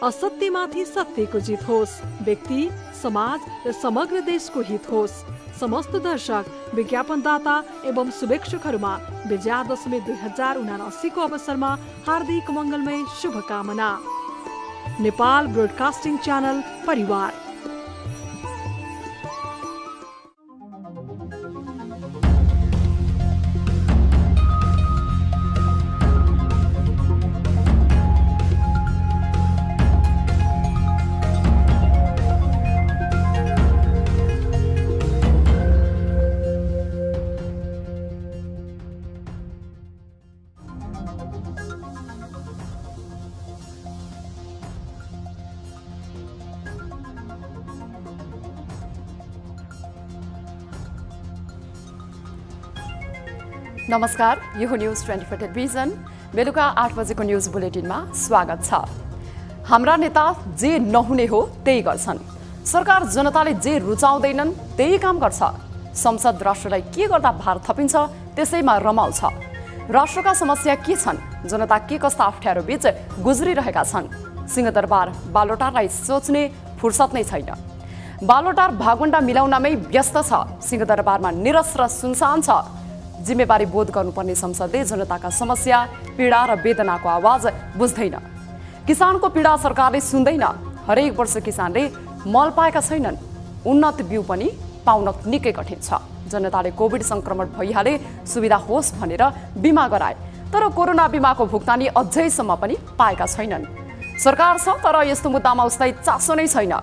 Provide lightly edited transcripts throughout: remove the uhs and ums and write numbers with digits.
असत्यमाथि सत्यको जित होस्। व्यक्ति, समाज र समग्र देशको हित होस्। समस्त दर्शक, विज्ञापनदाता एवं शुभेच्छुकहरूमा विजयादशमी 2079 को अवसरमा हार्दिक मङ्गलमय शुभकामना। नेपाल ब्रोडकास्टिङ च्यानल परिवार। नमस्कार, यो हो न्यूज 24 टेलिभिजन। बेलुका 8 बजेको न्यूज बुलेटिनमा स्वागत छ। हाम्रा नेता जे नहुने हो त्यही गर्छन्। सरकार जनताले जे रुचाउँदैनन् त्यही काम गर्छ। संसद राष्ट्रलाई के गर्दा भार थपिन्छ त्यसैमा रमाउँछ। राष्ट्रका समस्या के छन्, जनता के कस्ता अप्ठ्यारो बीच गुज्रिरहेका छन्, सिंहदरबार बालोटारलाई सोच्ने फुर्सद नै छैन। बालोटार भागवण्डा मिलाउनमै व्यस्त छ। सिंहदरबारमा निरस र सुनसान छ। जिम्मेवारी बोध गर्नुपर्ने संसदले जनताका समस्या, पीडा र वेदनाको आवाज बुझ्दैन। किसानको पीडा सरकारले सुन्दैन। हरेक वर्ष किसानले मल पाएका छैनन्। उन्नत बिउ पनि पाउन निकै कठिन छ। जनताले कोभिड संक्रमण भइहाले सुविधा होस् भनेर बिमा गराए, तर कोरोना बिमाको भुक्तानी अझैसम्म पनि पाएका छैनन्। सरकार छ तर यस्तो मुद्दामा उसलाई चासो नै छैन।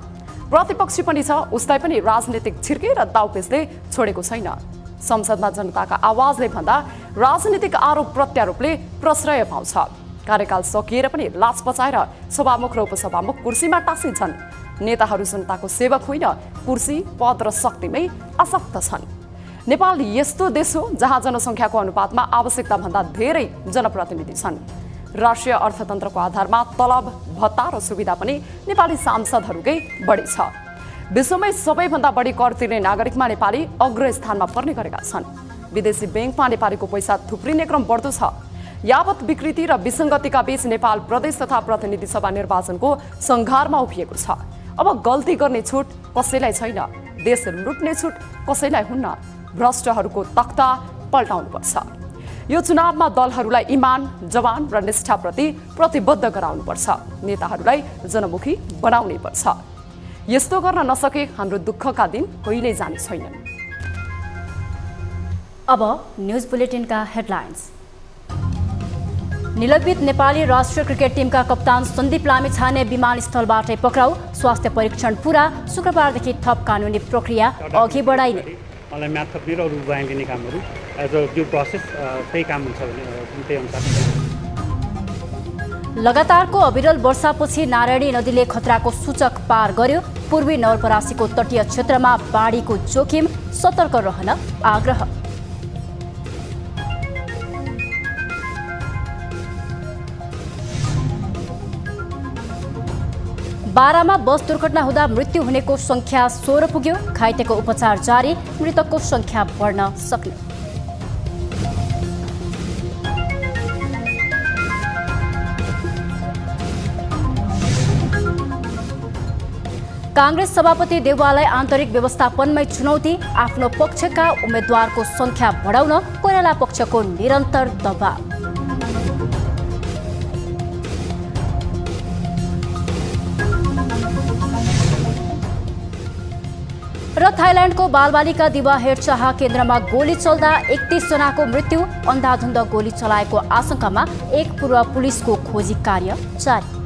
प्रतिपक्षी पनि छ, उसलाई पनि राजनीतिक छिर्के र दाउपेचले छोडेको छैन। संसदमा जनताका आवाजले भन्दा राजनीतिक आरोप प्रत्यारोपले प्रश्रय पाउँछ। कार्यकाल सकिएर पनि लाज बचाएर सभामुख र उपसभामुख कुर्सीमा टाँसिन्छन्। नेताहरू जनताको सेवक होइन, कुर्सी, पद र शक्तिमै आसक्त छन्। नेपाल यस्तो देश हो जहाँ जनसङ्ख्याको अनुपातमा आवश्यकता भन्दा धेरै जनप्रतिनिधि छन्। राष्ट्रिय अर्थतन्त्रको आधारमा तलब, भत्ता र सुविधा पनि नेपाली सांसदहरूकै बढी छ। विश्वमै सबैभन्दा बढी कर तिर्ने नागरिकमा नेपाली अग्रस्थानमा पर्ने गरेका छन्। विदेशी ब्याङ्कमा नेपालीको पैसा थुप्रिने क्रम बढ्दो छ। यावत विकृति र विसङ्गतिका बीच नेपाल प्रदेश तथा प्रतिनिधि सभा निर्वाचनको सङ्घारमा उभिएको छ। अब गल्ती गर्ने छुट कसैलाई छैन। देश लुट्ने छुट कसैलाई हुन्न। भ्रष्टहरूको तख्ता पल्टाउनुपर्छ। यो चुनावमा दलहरूलाई इमान, जवान र निष्ठाप्रति प्रतिबद्ध गराउनुपर्छ। नेताहरूलाई जनमुखी बनाउनै पर्छ। यस्तो गर्न नसके हाम्रो दुःखका दिन कहिल्यै जाने छैनन्। अब न्यूज बुलेटिनका हेडलाइन्स। निलम्बित नेपाली राष्ट्रिय क्रिकेट टिमका कप्तान सन्दीप लामिछाने विमानस्थलबाटै पक्राउ। स्वास्थ्य परीक्षण पूरा। शुक्रबारदेखि थप कानुनी प्रक्रिया अघि बढाइने। मलाई म्याथ थप्ने र अरू बयान दिने कामहरू एज अ ड्यू प्रोसेस त्यही काम हुन्छ भने त्यही अनुसार। लगातारको अविरल वर्षापछि नारायणी नदीले खतराको सूचक पार गर्यो। पूर्वी नवलपरासीको तटीय क्षेत्रमा बाढीको जोखिम, सतर्क रहन आग्रह। बारामा बस दुर्घटना हुँदा मृत्यु हुनेको संख्या 16 पुग्यो। घाइतेको उपचार जारी। मृतकको संख्या बढ्न सक्ने। कांग्रेस सभापति देउवालाई आन्तरिक व्यवस्थापनमै चुनौती। आफ्नो पक्षका उम्मेद्वारको संख्या बढाउन कोइराला पक्षको निरन्तर दबाव। र थाइल्याण्डको बालबालिका दिवा हेरचाह केन्द्रमा गोली चल्दा 31 जनाको मृत्यु। अन्धाधुन्द गोली चलाएको आशंकामा एक पूर्व पुलिसको खोजी कार्य जारी।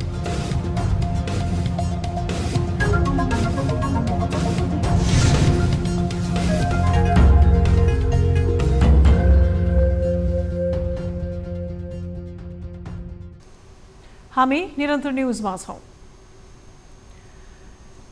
हामी निरन्तर न्यूजमा छौं।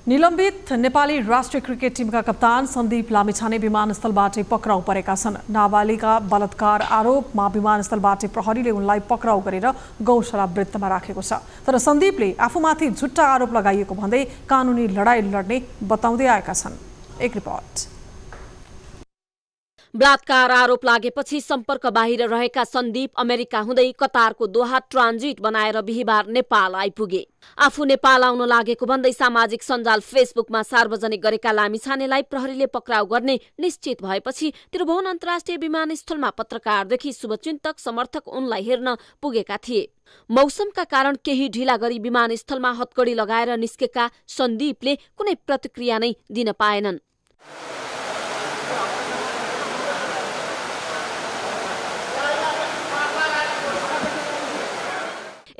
निलम्बित नेपाली राष्ट्रिय क्रिकेट टिमका कप्तान सन्दीप लामिछाने विमानस्थलबाटै पक्राउ परेका छन्। नाबालिका बलात्कार आरोपमा विमानस्थलबाटै प्रहरीले उनलाई पक्राउ गरेर गौशाला वृत्तमा राखेको छ। तर सन्दीपले आफूमाथि झुट्टा आरोप लगाइएको भन्दै कानुनी लडाई लड्ने बताउँदै आएका छन्। एक रिपोर्ट। बलात्कार आरोप लागेपछि सम्पर्क बाहिर रहेका सन्दीप अमेरिका हुँदै कतारको दोहा ट्रान्जिट बनाएर बिहीबार नेपाल आइपुगे। आफू नेपाल आउन लागेको भन्दै सामाजिक सञ्जाल फेसबुकमा सार्वजनिक गरेका लामिछानेलाई प्रहरीले पक्राउ गर्ने निश्चित भएपछि त्रिभुवन अन्तर्राष्ट्रिय विमानस्थलमा पत्रकारदेखि शुभचिन्तक समर्थक उनलाई हेर्न पुगेका थिए। मौसमका कारण केही ढिला गरी विमानस्थलमा हत्कडी लगाएर निस्केका सन्दीपले कुनै प्रतिक्रिया नै दिन पाएनन्।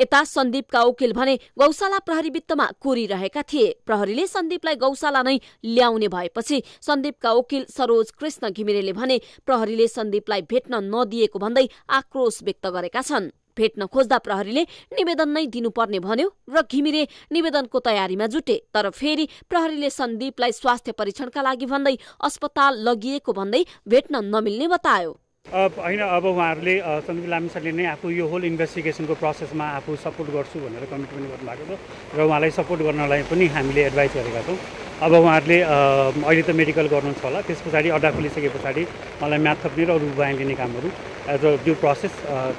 यता सन्दीपका वकिल भने गौशाला प्रहरी वित्तमा कुरिरहेका थिए। प्रहरीले सन्दीपलाई गौशाला नै ल्याउने भएपछि सन्दीपका वकिल सरोज कृष्ण घिमिरेले भने प्रहरीले सन्दीपलाई भेट्न नदिएको भन्दै आक्रोश व्यक्त गरेका छन्। भेट्न खोज्दा प्रहरीले निवेदन नै दिनुपर्ने भन्यो र घिमिरे निवेदनको तयारीमा जुटे। तर फेरि प्रहरीले सन्दीपलाई स्वास्थ्य परीक्षणका लागि भन्दै अस्पताल लगिएको भन्दै भेट्न नमिल्ने बतायो। होइन, अब उहाँहरूले सन्दीप लामिछानेले नै आफू यो होल इन्भेस्टिगेसनको प्रोसेसमा आफू सपोर्ट गर्छु भनेर कमिटमेन्ट गर्नुभएको छ र उहाँलाई सपोर्ट गर्नलाई पनि हामीले एडभाइस गरेका छौँ। अब उहाँहरूले अहिले त मेडिकल गर्नुहुन्छ होला, त्यस पछाडि अड्डा खोलिसके पछाडि मलाई म्याथ थप्ने र अरू बयान दिने कामहरू एज अ ड्यु प्रोसेस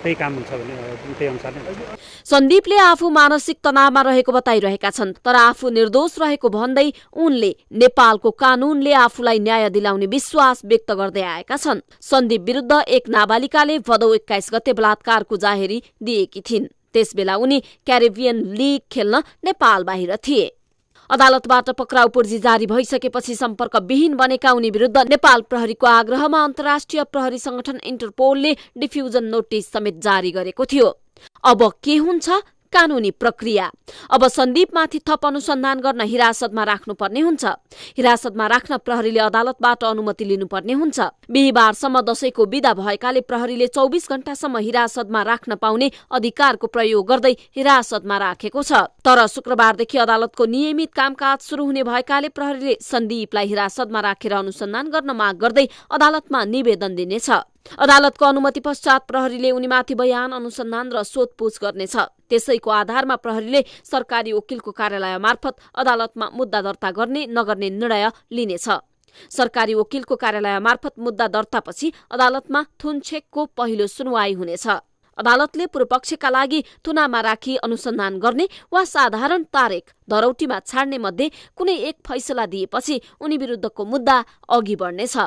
त्यही काम हुन्छ भने त्यही अनुसार नै। सन्दीपले आफू मानसिक तनावमा रहेको बताइरहेका छन्, तर आफू निर्दोष रहेको भन्दै उनले नेपालको कानूनले आफूलाई न्याय दिलाउने विश्वास व्यक्त गर्दै आएका छन्। सन्दीप विरुद्ध एक नाबालिकाले भदौ 21 गते बलात्कारको जाहेरी दिएकी थिइन्। त्यसबेला उनी क्यारिबियन लिग खेल्न नेपाल बाहिर थिए। अदालतबाट पक्राउ पूर्जी जारी भइसकेपछि सम्पर्कविहीन बनेका उनी विरुद्ध नेपाल प्रहरीको आग्रहमा अन्तर्राष्ट्रिय प्रहरी संगठन इन्टरपोलले डिफ्युजन नोटिस समेत जारी गरेको थियो। अब के हुन्छ कानूनी प्रक्रिया? अब सन्दीपमाथि थप अनुसन्धान गर्न हिरासतमा राख्नुपर्ने हुन्छ। हिरासतमा राख्न प्रहरीले अदालतबाट अनुमति लिनुपर्ने हुन्छ। बिहीबारसम्म दशैंको बिदा भएकाले प्रहरीले 24 घण्टासम्म हिरासतमा राख्न पाउने अधिकारको प्रयोग गर्दै हिरासतमा राखेको छ। तर शुक्रबारदेखि अदालतको नियमित कामकाज सुरु हुने भएकाले प्रहरीले सन्दीपलाई हिरासतमा राखेर अनुसन्धान गर्न माग गर्दै अदालतमा निवेदन दिनेछ। अदालतको अनुमति पश्चात प्रहरीले उनीमाथि बयान, अनुसन्धान र सोधपूछ गर्नेछ। त्यसैको आधारमा प्रहरीले सरकारी वकिलको कार्यालय मार्फत अदालतमा मुद्दा दर्ता गर्ने नगर्ने निर्णय लिनेछ। सरकारी वकिलको कार्यालय मार्फत मुद्दा दर्तापछि अदालतमा थुनछेकको पहिलो सुनवाई हुनेछ। अदालतले पूर्वपक्षका लागि थुनामा राखी अनुसन्धान गर्ने वा साधारण तारिख धरौटीमा छाड्ने मध्ये कुनै एक फैसला दिएपछि उनी विरुद्धको मुद्दा अघि बढ्नेछ।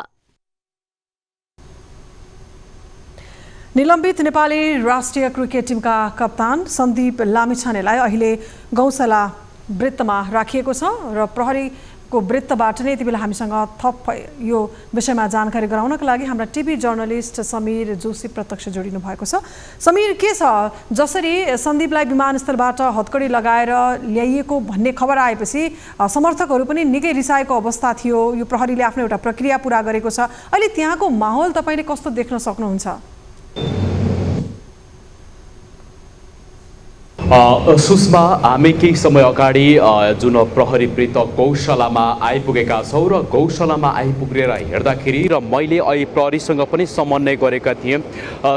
निलम्बित नेपाली राष्ट्रिय क्रिकेट टिमका कप्तान सन्दीप लामिछानेलाई अहिले गौशाला वृत्तमा राखिएको छ र प्रहरीको वृत्तबाट नै यति बेला हामीसँग थप यो विषयमा जानकारी गराउनका लागि हाम्रा टिभी जर्नलिस्ट समीर जोशी प्रत्यक्ष जोडिनु भएको छ। समीर, के छ जसरी सन्दीपलाई विमानस्थलबाट हत्कडी लगाएर ल्याइएको भन्ने खबर आएपछि समर्थकहरू पनि निकै रिसाएको अवस्था थियो। यो प्रहरीले आफ्नो एउटा प्रक्रिया पूरा गरेको छ। अहिले त्यहाँको माहौल तपाईले कस्तो देख्न सक्नुहुन्छ? सुषमा, हामी केही समय अगाडि जुन प्रहरी वृत्त गौशालामा आइपुगेका छौँ र गौशालामा आइपुगेर हेर्दाखेरि र मैले अहिले प्रहरीसँग पनि समन्वय गरेका थिएँ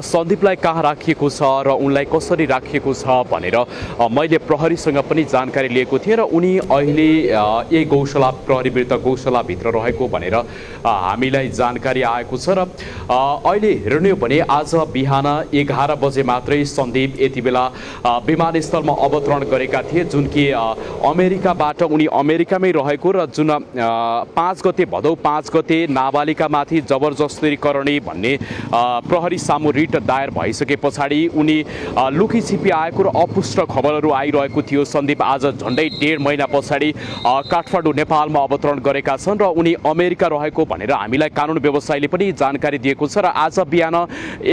सन्दीपलाई कहाँ राखिएको छ र उनलाई कसरी राखिएको छ भनेर मैले प्रहरीसँग पनि जानकारी लिएको थिएँ र उनी अहिले यही गौशाला प्रहरी वृत्त गौशालाभित्र रहेको भनेर हामीलाई जानकारी आएको छ र अहिले हेर्ने हो भने आज बिहान 11 बजे मात्रै सन्दीप यति बेला विमानस्थलमा अवतरण गरेका थिए, जुन कि अमेरिकाबाट उनी अमेरिकामै रहेको र जुन 5 गते भदौ 5 गते नाबालिकामाथि जबरजस्ती करणी भन्ने प्रहरी सामु रिट दायर भइसके पछाडि उनी लुकी छिपी आएको र अपुष्ट खबरहरू आइरहेको थियो। सन्दीप आज झन्डै 1.5 महिना पछाडि काठमाडौँ नेपालमा अवतरण गरेका छन् र उनी अमेरिका रहेको भनेर हामीलाई कानुन व्यवसायीले पनि जानकारी दिएको छ र आज बिहान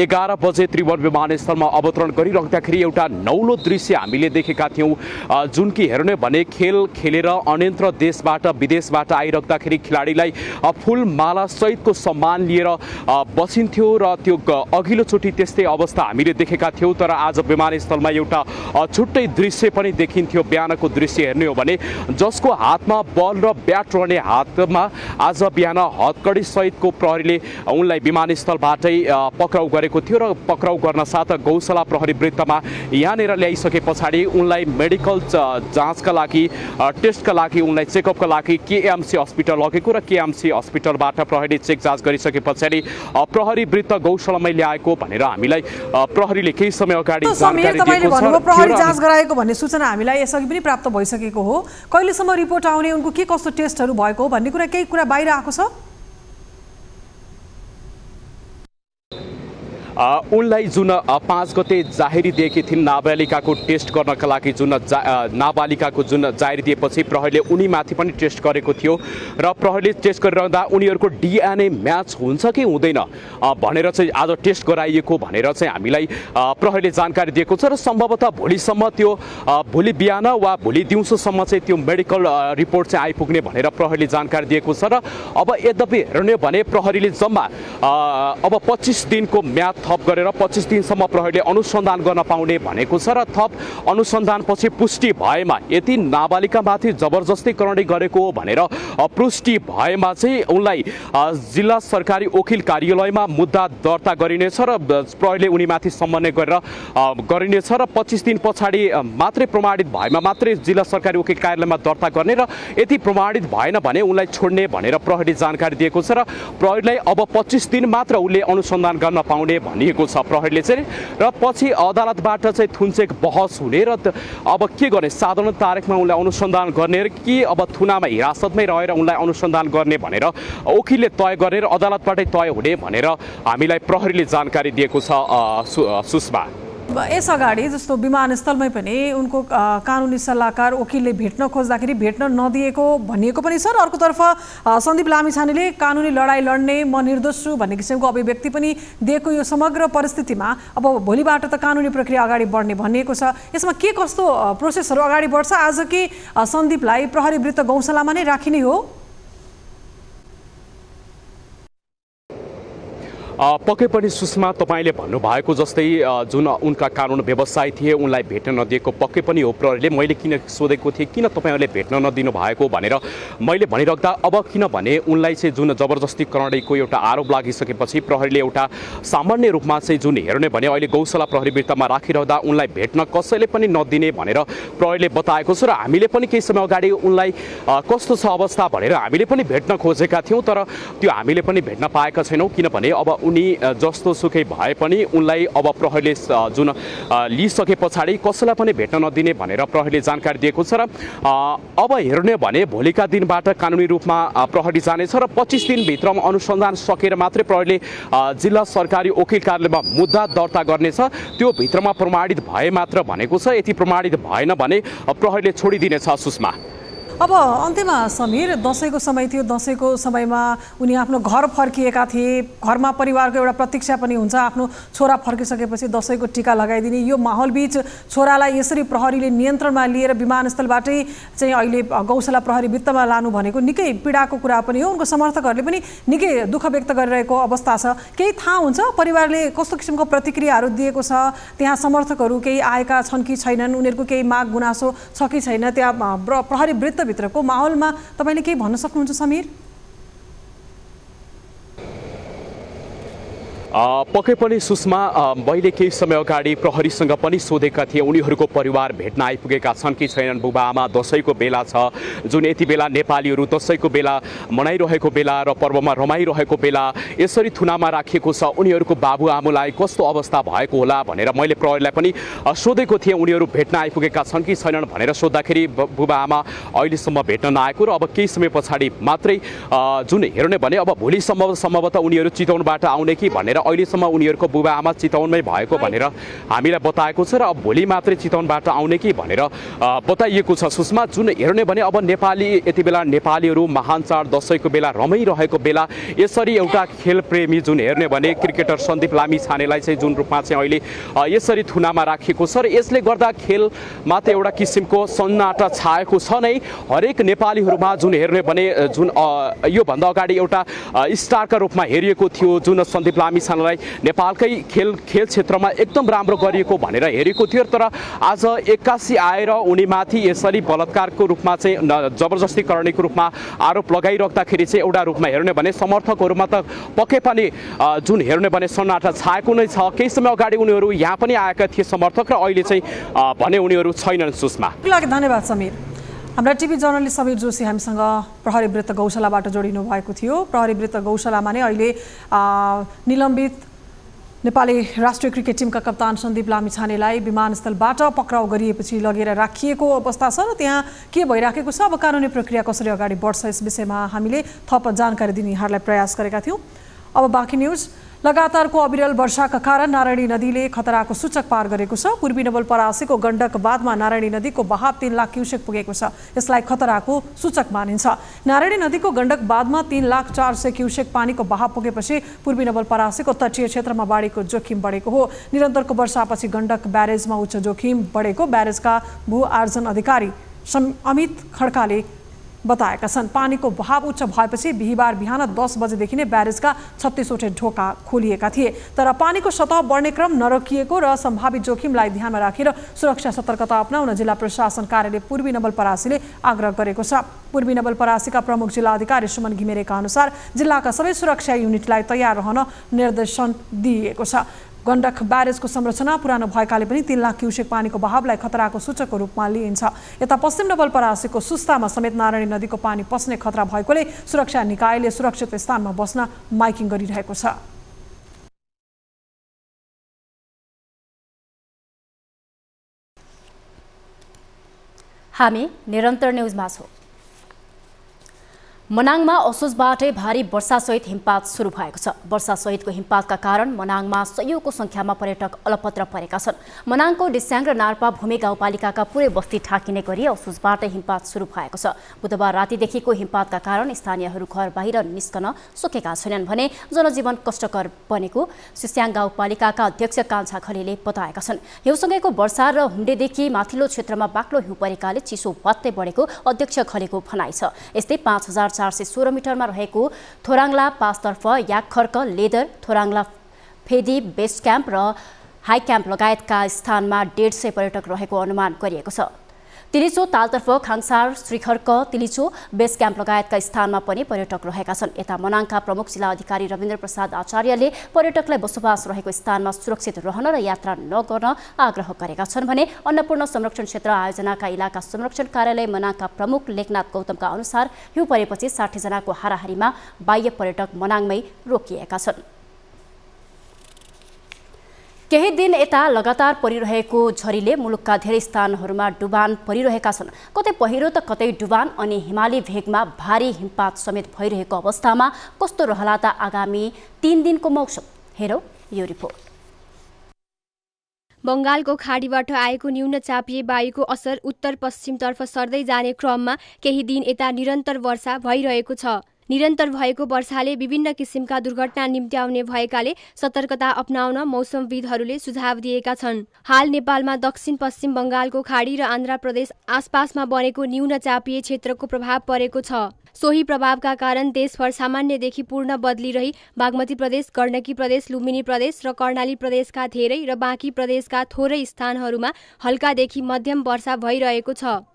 11 बजे त्रिभुवन विमानस्थलमा अवतरण गरिराख्दाखेरि एउटा नौलो दृश्य हामीले देखेका थियौँ, जुन कि हेर्ने भने खेल खेलेर अन्यत्र देशबाट विदेशबाट आइराख्दाखेरि खेलाडीलाई फुल माला सहितको सम्मान लिएर बसिन्थ्यो र त्यो अघिल्लोचोटि त्यस्तै अवस्था हामीले देखेका थियौँ। तर आज विमानस्थलमा एउटा छुट्टै दृश्य पनि देखिन्थ्यो। बिहानको दृश्य हेर्ने हो भने जसको हातमा बल र ब्याट रहने हातमा आज बिहान हत्कडी सहितको प्रहरीले उनलाई विमानस्थलबाटै पक्राउ गरेको थियो र पक्राउ गर्न साथ गौशाला प्रहरी वृत्तमा यहाँनिर ल्याइसके पछाडि उनलाई मेडिकल जाँचका लागि टेस्टका लागि उनलाई चेकअपका लागि केएमसी हस्पिटल लगेको र केएमसी हस्पिटलबाट प्रहरीले चेक जाँच गरिसके पछाडि प्रहरी वृत्त गौशालामै ल्याएको भनेर हामीलाई प्रहरीले केही समय अगाडि जानकारी दिएको छ। प्रहरी जाँच गराएको भन्ने सूचना हामीलाई यसअघि पनि प्राप्त भइसकेको हो। कहिलेसम्म रिपोर्ट आउने, उनको के कस्तो टेस्टहरू भएको हो भन्ने कुरा केही कुरा बाहिर आएको छ? उनलाई जुन 5 गते जाहेरी दिएकी थिइन् नाबालिकाको टेस्ट गर्नका लागि, जुन नाबालिकाको जुन जाहेरी दिएपछि प्रहरीले उनीमाथि पनि टेस्ट गरेको थियो र प्रहरीले टेस्ट गरिरहँदा उनीहरूको डिएनए म्याच हुन्छ कि हुँदैन भनेर चाहिँ आज टेस्ट गराइएको भनेर चाहिँ हामीलाई प्रहरीले जानकारी दिएको छ र सम्भवतः भोलिसम्म त्यो भोलि बिहान वा भोलि दिउँसोसम्म चाहिँ त्यो मेडिकल रिपोर्ट चाहिँ आइपुग्ने भनेर प्रहरीले जानकारी दिएको छ। र अब यद्यपि हेर्ने भने प्रहरीले जम्मा अब 25 दिनको म्याद थप गरेर 25 दिनसम्म प्रहरीले अनुसन्धान गर्न पाउने भनेको छ र थप अनुसन्धानपछि पुष्टि भएमा यदि नाबालिकामाथि जबरजस्ती करणी गरेको हो भनेर पुष्टि भएमा चाहिँ उनलाई जिल्ला सरकारी वकिल कार्यालयमा मुद्दा दर्ता गरिनेछ र प्रहरीले उनीमाथि समन्वय गरेर गरिनेछ र 25 दिन पछाडि मात्रै प्रमाणित भएमा मात्रै जिल्ला सरकारी वकिल कार्यालयमा दर्ता गर्ने र यदि प्रमाणित भएन भने उनलाई छोड्ने भनेर प्रहरीले जानकारी दिएको छ र प्रहरीलाई अब 25 दिन मात्र उनले अनुसन्धान गर्न पाउने भनिएको छ प्रहरीले चाहिँ। र पछि अदालतबाट चाहिँ थुनचेक बहस हुने र अब के गर्ने, साधारण तारिखमा उनलाई अनुसन्धान गर्ने कि अब थुनामा हिरासतमै रहेर उनलाई अनुसन्धान गर्ने भनेर वकिलले तय गरेर अदालतबाटै तय हुने भनेर हामीलाई प्रहरीले जानकारी दिएको छ। सुषमा, यसअगाडि जस्तो विमानस्थलमै पनि उनको कानुनी सल्लाहकार वकिलले भेट्न खोज्दाखेरि भेट्न नदिएको भनिएको पनि छ र अर्कोतर्फ सन्दीप लामिछानेले कानुनी लडाई लड्ने म निर्दोष छु भन्ने किसिमको अभिव्यक्ति पनि दिएको यो समग्र परिस्थितिमा अब भोलिबाट त कानुनी प्रक्रिया अगाडि बढ्ने भनिएको छ। यसमा के कस्तो प्रोसेसहरू अगाडि बढ्छ? आज कि सन्दीपलाई प्रहरी वृत्त गौशालामा नै राखिने हो? पक्कै पनि सुषमा, तपाईँले भन्नुभएको जस्तै जुन उनका कानुन व्यवसायी थिए उनलाई भेट्न नदिएको पक्कै पनि हो प्रहरीले। मैले किन सोधेको थिएँ किन तपाईँहरूले भेट्न नदिनु भएको भनेर मैले भनिराख्दा अब किनभने उनलाई चाहिँ जुन जबरजस्ती करणीको एउटा आरोप लागिसकेपछि प्रहरीले एउटा सामान्य रूपमा चाहिँ जुन हेर्ने भने अहिले गौशाला प्रहरी वृत्तमा राखिरहँदा उनलाई भेट्न कसैले पनि नदिने भनेर प्रहरीले बताएको छ र हामीले पनि केही समय अगाडि उनलाई कस्तो छ अवस्था भनेर हामीले पनि भेट्न खोजेका थियौँ तर त्यो हामीले पनि भेट्न पाएका छैनौँ किनभने अब उनी जस्तो सुकै भए पनि उनलाई अब प्रहरीले जुन लिइसके पछाडि कसैलाई पनि भेट्न नदिने भनेर प्रहरीले जानकारी दिएको छ र अब हेर्ने भने भोलिका दिनबाट कानुनी रूपमा प्रहरी जानेछ र 25 दिनभित्रमा अनुसन्धान सकेर मात्रै प्रहरीले जिल्ला सरकारी वकिल कार्यालयमा मुद्दा दर्ता गर्नेछ। त्यो भित्रमा प्रमाणित भए मात्र भनेको छ, यदि प्रमाणित भएन भने प्रहरीले छोडिदिनेछ। सुषमा, अब अन्त्यमा समीर, दसैँको समय थियो, दसैँको समयमा उनी आफ्नो घर फर्किएका थिए, घरमा परिवारको एउटा प्रतीक्षा पनि हुन्छ आफ्नो छोरा फर्किसकेपछि दसैँको टिका लगाइदिने। यो माहौलबीच छोरालाई यसरी प्रहरीले नियन्त्रणमा लिएर विमानस्थलबाटै चाहिँ अहिले गौशाला प्रहरी वृत्तमा लानु भनेको निकै पीडाको कुरा पनि हो। उनको समर्थकहरूले पनि निकै दुःख व्यक्त गरिरहेको अवस्था छ। केही थाहा हुन्छ परिवारले कस्तो किसिमको प्रतिक्रियाहरू दिएको छ? त्यहाँ समर्थकहरू केही आएका छन् कि छैनन्? उनीहरूको केही माग गुनासो छ कि छैन? त्यहाँ प्रहरी वृत्त भित्रको माहौलमा तपाईले के भन्न सक्नुहुन्छ समीर? पक्कै पनि सुषमा, मैले केही समय अगाडि प्रहरीसँग पनि सोधेका थिएँ उनीहरूको परिवार भेट्न आइपुगेका छन् कि छैनन्। बुबाआमा दसैँको बेला छ, जुन यति बेला नेपालीहरू दसैँको बेला मनाइरहेको बेला र पर्वमा रमाइरहेको बेला यसरी थुनामा राखिएको छ, उनीहरूको बाबुआमालाई कस्तो अवस्था भएको होला भनेर मैले प्रहरीलाई पनि सोधेको थिएँ। उनीहरू भेट्न आइपुगेका छन् कि छैनन् भनेर सोद्धाखेरि बुबाआमा अहिलेसम्म भेट्न नआएको र अब केही समय पछाडि मात्रै जुन हेर्ने भने अब भोलिसम्म सम्भवतः उनीहरू चितवनबाट आउने कि भनेर अहिलेसम्म उनीहरूको बुबाआमा चितवनमै भएको भनेर हामीलाई बताएको छ र अब भोलि मात्रै चितवनबाट आउने कि भनेर बताइएको छ। सुषमा, जुन हेर्ने भने अब नेपाली यति बेला नेपालीहरू महान चाड दसैँको बेला रमाइरहेको बेला यसरी एउटा खेल प्रेमी जुन हेर्ने भने क्रिकेटर सन्दीप लामिछानेलाई चाहिँ जुन रूपमा चाहिँ अहिले यसरी थुनामा राखिएको छ र यसले गर्दा खेलमा त एउटा किसिमको सन्नाटा छाएको छ नै। हरेक नेपालीहरूमा जुन हेर्ने भने जुन योभन्दा अगाडि एउटा स्टारका रूपमा हेरिएको थियो जुन सन्दीप लामिछाने प्रतियोगितालाई नेपालकै खेल क्षेत्रमा एकदम राम्रो गरिएको भनेर हेरेको थियो। तर आज 81 आएर उनीमाथि यसरी बलात्कारको रूपमा चाहिँ जबरजस्ती गर्नेको रूपमा आरोप लगाइराख्दाखेरि चाहिँ एउटा रूपमा हेर्ने भने समर्थकहरूमा त पक्कै पनि जुन हेर्ने भने सन्नाटा छाएको नै छ। केही समय अगाडि उनीहरू यहाँ पनि आएका थिए समर्थक, र अहिले चाहिँ भने उनीहरू छैनन्। सुषमा, धन्यवाद समीर। हाम्रा टिभी जर्नलिस्ट समीर जोशी हामीसँग प्रहरी वृत्त गौशालाबाट जोडिनु भएको थियो। प्रहरी वृत्त गौशालामा नै अहिले निलम्बित नेपाली राष्ट्रिय क्रिकेट टिमका कप्तान सन्दीप लामिछानेलाई विमानस्थलबाट पक्राउ गरिएपछि लगेर राखिएको अवस्था छ र त्यहाँ के भइराखेको छ, अब कानुनी प्रक्रिया कसरी अगाडि बढ्छ, यस विषयमा हामीले थप जानकारी दिने यहाँलाई प्रयास गरेका थियौँ। अब बाँकी न्युज। लगातारको अविरल वर्षाका कारण नारायणी नदीले खतराको सूचक पार गरेको छ। पूर्वी नवलपरासीको गण्डक बाँधमा नारायणी नदीको बहाव 3 लाख क्युसेक पुगेको छ। यसलाई खतराको सूचक मानिन्छ। नारायणी नदीको गण्डक बाँधमा 3,04,000 क्युसेक पानीको बहाव पुगेपछि पूर्वी नवलपरासीको तटीय क्षेत्रमा बाढीको जोखिम बढेको हो। निरन्तरको वर्षापछि गण्डक ब्यारेजमा उच्च जोखिम बढेको ब्यारेजका भू आर्जन अधिकारी अमित खड्काले बताएका छन्। पानीको बहाव उच्च भएपछि बिहिबार बिहान 10 बजेदेखि नै ब्यारेजका 36वटै ढोका खोलिएका थिए। तर पानीको सतह बढ्ने क्रम नरोकिएको र सम्भावित जोखिमलाई ध्यानमा राखेर सुरक्षा सतर्कता अपनाउन जिल्ला प्रशासन कार्यालय पूर्वी नवलपरासीले आग्रह गरेको छ। पूर्वी नवलपरासीका प्रमुख जिल्ला अधिकारी सुमन घिमिरेका अनुसार जिल्लाका सबै सुरक्षा युनिटलाई तयार रहन निर्देशन दिइएको छ। गण्डक ब्यारेजको संरचना पुरानो भएकाले पनि 3 लाख क्युसेक पानीको बहावलाई खतराको सूचकको रूपमा लिइन्छ। यता पश्चिम नवलपरासीको सुस्तामा समेत नारायणी नदीको पानी पस्ने खतरा भएकोले सुरक्षा निकायले सुरक्षित स्थानमा बस्न माइकिङ गरिरहेको छ। हामी निरन्तर न्युजमा छौँ। मनाङमा असोजबाटै भारी वर्षासहित हिमपात सुरु भएको छ। वर्षासहितको हिमपातका कारण मनाङमा सयौंको संख्यामा पर्यटक अलपत्र परेका छन्। मनाङको डिस्याङ र नार्पा भूमि गाउँपालिकाका पुरै बस्ती ठाकिने गरी असोजबाटै हिमपात सुरु भएको छ। बुधबार रातिदेखिको हिमपातका कारण स्थानीयहरू घर बाहिर निस्कन सकेका छैनन् भने जनजीवन कष्टकर बनेको सिस्याङ गाउँपालिकाका अध्यक्ष कान्छा खलीले बताएका छन्। हिउँसँगैको वर्षा र हुण्डेदेखि माथिल्लो क्षेत्रमा बाक्लो हिउँ परेकाले चिसो वात्तै बढेको अध्यक्ष खलीको भनाइ छ। यस्तै 5,416 मिटरमा रहेको थोराङला पासतर्फ याकखर्क, लेदर, थोराङला फेदी बेस क्याम्प र हाई क्याम्प लगायतका स्थानमा 150 पर्यटक रहेको अनुमान गरिएको छ। तिलिचो तालतर्फ खाङसार, श्रीखर्क, तिलिचो बेस क्याम्प लगायतका स्थानमा पनि पर्यटक रहेका छन्। यता मनाङका प्रमुख जिल्ला अधिकारी रविन्द्र प्रसाद आचार्यले पर्यटकलाई बसोबास रहेको स्थानमा सुरक्षित रहन र यात्रा नगर्न आग्रह गरेका छन् भने अन्नपूर्ण संरक्षण क्षेत्र आयोजनाका इलाका संरक्षण कार्यालय मनाङका प्रमुख लेखनाथ गौतमका अनुसार हिउँ परेपछि 60 जनाको हाराहारीमा बाह्य पर्यटक मनाङमै रोकिएका छन्। केही दिन यता लगातार परिरहेको झरीले मुलुकका धेरै स्थानहरूमा डुबान परिरहेका छन्। कतै पहिरो त कतै डुबान अनि हिमाली भेगमा भारी हिमपात समेत भइरहेको अवस्थामा कस्तो रहला त आगामी 3 दिनको मौसम, हेरौँ यो रिपोर्ट। बंगालको खाडीबाट आएको न्यून चापिए वायुको असर उत्तर पश्चिमतर्फ सर्दै जाने क्रममा केही दिन यता निरन्तर वर्षा भइरहेको छ। निरन्तर भएको वर्षाले विभिन्न किसिमका दुर्घटना निम्त्याउने भएकाले सतर्कता अपनाउन मौसमविदहरूले सुझाव दिएका छन्। हाल नेपालमा दक्षिण पश्चिम बंगालको खाडी र आन्ध्र प्रदेश आसपासमा बनेको न्यून चापिए क्षेत्रको प्रभाव परेको छ। सोही प्रभावका कारण देशभर सामान्यदेखि पूर्ण बदली रही बागमती प्रदेश, गण्डकी प्रदेश, लुम्बिनी प्रदेश र कर्णाली प्रदेशका धेरै र बाँकी प्रदेशका थोरै स्थानहरूमा हल्कादेखि मध्यम वर्षा भइरहेको छ।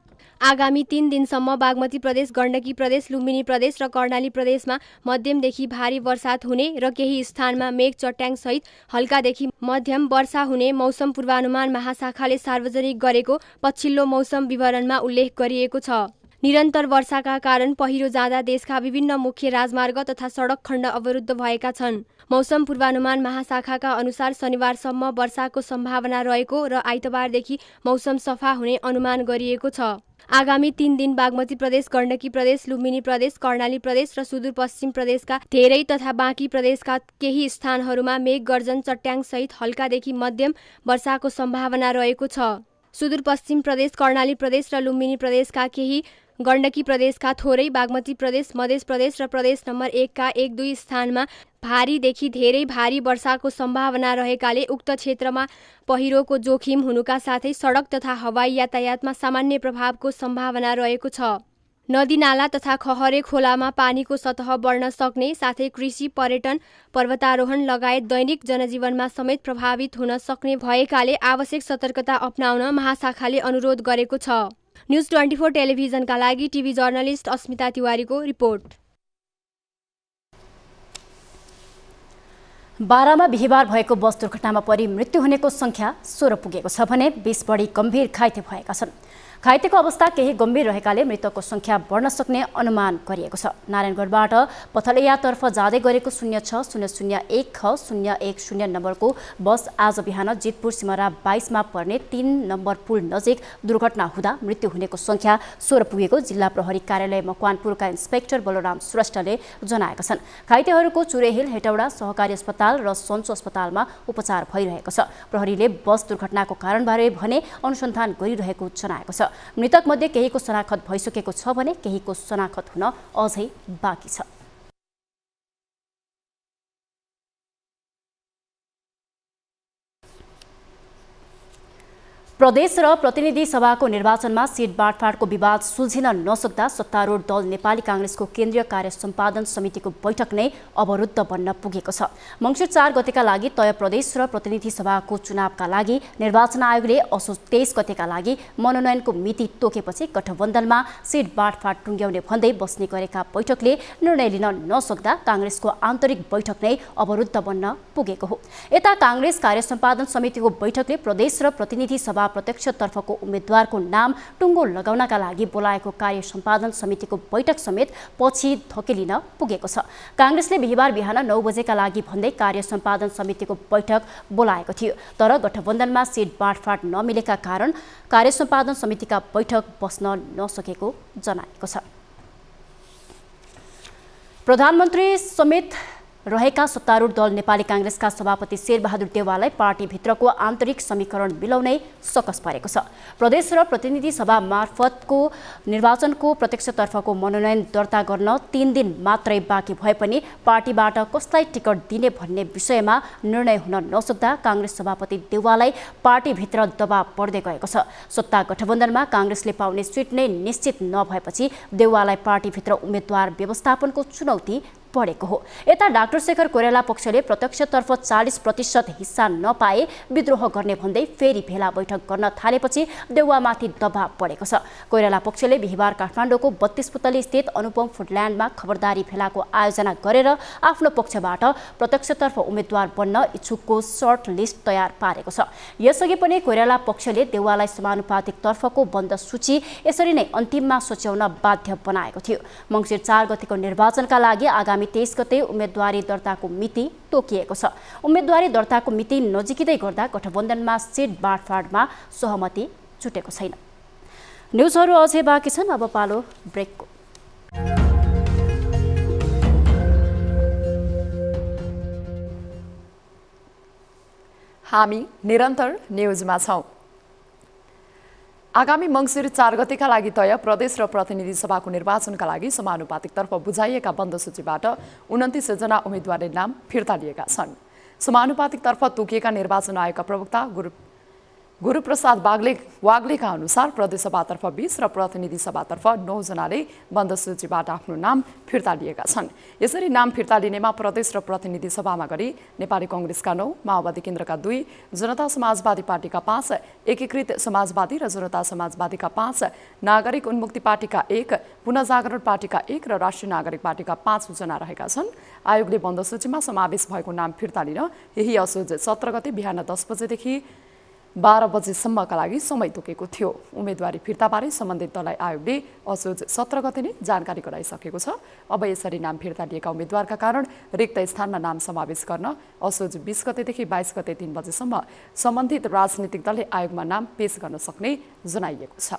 आगामी 3 दिनसम्म बागमती प्रदेश, गण्डकी प्रदेश, लुम्बिनी प्रदेश र कर्णाली प्रदेशमा मध्यमदेखि भारी वर्षात हुने र केही स्थानमा मेघ चट्याङ सहित हल्कादेखि मध्यम वर्षा हुने मौसम पूर्वानुमान महाशाखाले सार्वजनिक गरेको पछिल्लो मौसम विवरणमा उल्लेख गरिएको छ। निरन्तर वर्षाका कारण पहिरो जाँदा देशका विभिन्न मुख्य राजमार्ग तथा सडक खण्ड अवरुद्ध भएका छन्। मौसम पूर्वानुमान महाशाखाका अनुसार शनिबारसम्म वर्षाको सम्भावना रहेको र आइतबारदेखि मौसम सफा हुने अनुमान गरिएको छ। आगामी 3 दिन बागमती प्रदेश, गण्डकी प्रदेश, लुम्बिनी प्रदेश, कर्णाली प्रदेश र सुदूरपश्चिम प्रदेशका धेरै तथा बाँकी प्रदेशका केही स्थानहरूमा मेघ गर्जन चट्याङ सहित हल्कादेखि मध्यम वर्षाको सम्भावना रहेको छ। सुदूरपश्चिम प्रदेश, कर्णाली प्रदेश र लुम्बिनी प्रदेशका केही, गण्डकी प्रदेशका थोरै, बागमती प्रदेश, मध्य प्रदेश र प्रदेश नम्बर 1 का 1-2 स्थानमा भारीदेखि धेरै भारी वर्षाको सम्भावना रहेकाले उक्त क्षेत्रमा पहिरोको जोखिम हुनुका साथै सडक तथा हवाई यातायातमा सामान्य प्रभावको सम्भावना रहेको छ। नदीनाला तथा खहरे खोलामा पानीको सतह बढ्न सक्ने साथै कृषि, पर्यटन, पर्वतारोहण लगायत दैनिक जनजीवनमा समेत प्रभावित हुन सक्ने भएकाले आवश्यक सतर्कता अपनाउन महाशाखाले अनुरोध गरेको छ। न्युज 24 टेलिभिजनका लागि टिभी जर्नलिस्ट अस्मिता तिवारीको रिपोर्ट। बारामा बिहिबार भएको बस दुर्घटनामा परि मृत्यु हुनेको संख्या 16 पुगेको छ भने 20 बढी गम्भीर घाइते भएका छन्। घाइतेको अवस्था केही गम्भीर रहेकाले मृतकको संख्या बढ्न सक्ने अनुमान गरिएको छ। नारायणगढबाट पथलैयातर्फ जाँदै गरेको 06-001-010 नम्बरको बस आज बिहान जितपुर सिमरा 22 मा पर्ने 3 नम्बर पुल नजिक दुर्घटना हुँदा मृत्यु हुनेको संख्या 16 पुगेको जिल्ला प्रहरी कार्यालय मकवानपुरका इन्स्पेक्टर बलराम श्रेष्ठले जनाएका छन्। घाइतेहरूको चुरेहिल, हेटौडा सहकारी अस्पताल र सन्चो अस्पतालमा उपचार भइरहेको छ। प्रहरीले बस दुर्घटनाको कारणबारे भने अनुसन्धान गरिरहेको जनाएको छ। मृतक मध्ये केहीको शनाखत भइसकेको छ भने केहीको शनाखत हुन अझै बाँकी छ। प्रदेश र प्रतिनिधि सभाको निर्वाचनमा सिट बाँडफाँडको विवाद सुल्झिन नसक्दा सत्तारूढ दल नेपाली कांग्रेसको केन्द्रीय कार्य सम्पादन समितिको बैठक नै अवरुद्ध बन्न पुगेको छ। मङ्सिर 4 गतेका लागि तय प्रदेश र प्रतिनिधि सभाको चुनावका लागि निर्वाचन आयोगले असोज 23 गतेका लागि मनोनयनको मिति तोकेपछि गठबन्धनमा सिट बाँडफाँड टुङ्ग्याउने भन्दै बस्ने गरेका बैठकले निर्णय लिन नसक्दा कांग्रेसको आन्तरिक बैठक नै अवरुद्ध बन्न पुगेको हो। यता कांग्रेस कार्य सम्पादन समितिको बैठकले प्रदेश र प्रतिनिधि सभा प्रत्यक्षतर्फको उम्मेद्वारको नाम टुङ्गो लगाउनका लागि बोलाएको कार्य सम्पादन समितिको बैठक समेत पछि धकेलिन पुगेको छ। कांग्रेसले बिहिबार बिहान 9 बजेका लागि भन्दै कार्य सम्पादन समितिको बैठक बोलाएको थियो, तर गठबन्धनमा सिट बाँडफाँड नमिलेका कारण कार्य सम्पादन समितिका बैठक बस्न नसकेको जनाएको छ। प्रधानमन्त्री समेत रहेका सत्तारूढ दल नेपाली कांग्रेसका सभापति शेरबहादुर देउवालाई पार्टीभित्रको आन्तरिक समीकरण मिलाउनै सकस परेको छ। प्रदेश र प्रतिनिधि सभा मार्फतको निर्वाचनको प्रत्यक्षतर्फको मनोनयन दर्ता गर्न 3 दिन मात्रै बाँकी भए पनि पार्टीबाट कसलाई टिकट दिने भन्ने विषयमा निर्णय हुन नसक्दा कांग्रेस सभापति देउवालाई पार्टीभित्र दबाव बढ्दै गएको छ। सत्ता गठबन्धनमा कांग्रेसले पाउने सिट नै निश्चित नभएपछि देउवालाई पार्टीभित्र उम्मेद्वार व्यवस्थापनको चुनौती पढेको हो। यता डाक्टर शेखर कोइराला पक्षले प्रत्यक्षतर्फ 40% हिस्सा नपाए विद्रोह गर्ने भन्दै फेरि भेला बैठक गर्न थालेपछि देउवामाथि दबाव बढेको छ। कोइराला पक्षले बिहिबार काठमाडौँको 32 पुतली स्थित अनुपम फुडल्यान्डमा खबरदारी भेलाको आयोजना गरेर आफ्नो पक्षबाट प्रत्यक्षतर्फ उम्मेद्वार बन्न इच्छुकको सर्ट लिस्ट तयार पारेको छ। यसअघि पनि कोइराला पक्षले देउवालाई समानुपातिक तर्फको बन्द सूची यसरी नै अन्तिममा सोच्याउन बाध्य बनाएको थियो। मङ्सिर 4 गतेको निर्वाचनका लागि आगामी 23 गते उम्मेदवारी दर्ताको मिति तोकिएको छ। उम्मेदवारी दर्ताको मिति नजिकै गर्दा गठबन्धनमा सिट बाँडफाँडमा सहमति जुटेको छैन। न्युजहरू अझै बाँकी छन्, अब पालो ब्रेकको। हामी निरन्तर न्युजमा छौं। आगामी मङ्सिर 4 गतेका लागि तय प्रदेश र प्रतिनिधि सभाको निर्वाचनका लागि समानुपातिक तर्फ बुझाइएका बन्द सूचीबाट 29 जना उम्मेद्वारले नाम फिर्ता लिएका छन्। समानुपातिक तर्फ तोकिएका निर्वाचन आयोगका प्रवक्ता गुरुप्रसाद वाग्लेका अनुसार प्रदेश सभातर्फ 20 र प्रतिनिधि सभातर्फ 9 जनाले बन्द सूचीबाट आफ्नो नाम फिर्ता लिएका छन्। यसरी नाम फिर्ता लिनेमा प्रदेश र प्रतिनिधि सभामा गरी नेपाली कांग्रेसका 9, माओवादी केन्द्रका 2, जनता समाजवादी पार्टीका 5, एकीकृत समाजवादी र जनता समाजवादीका 5, नागरिक उन्मुक्ति पार्टीका 1, पुनर्जागरण पार्टीका 1 र राष्ट्रिय नागरिक पार्टीका 5 जना रहेका छन्। आयोगले बन्द सूचीमा समावेश भएको नाम फिर्ता लिन यही असोज 17 गते बिहान 10 बजेदेखि 12 बजेसम्मका लागि समय तोकेको थियो। उम्मेदवारी फिर्ताबारे सम्बन्धित दललाई आयोगले असोज 17 गते नै जानकारी गराइसकेको छ। अब यसरी नाम फिर्ता लिएका उम्मेदवारका कारण रिक्त स्थानमा नाम समावेश गर्न असोज 20 गतेदेखि 22 गते 3 बजेसम्म सम्बन्धित राजनीतिक दलले आयोगमा नाम पेश गर्न सक्ने जनाइएको छ।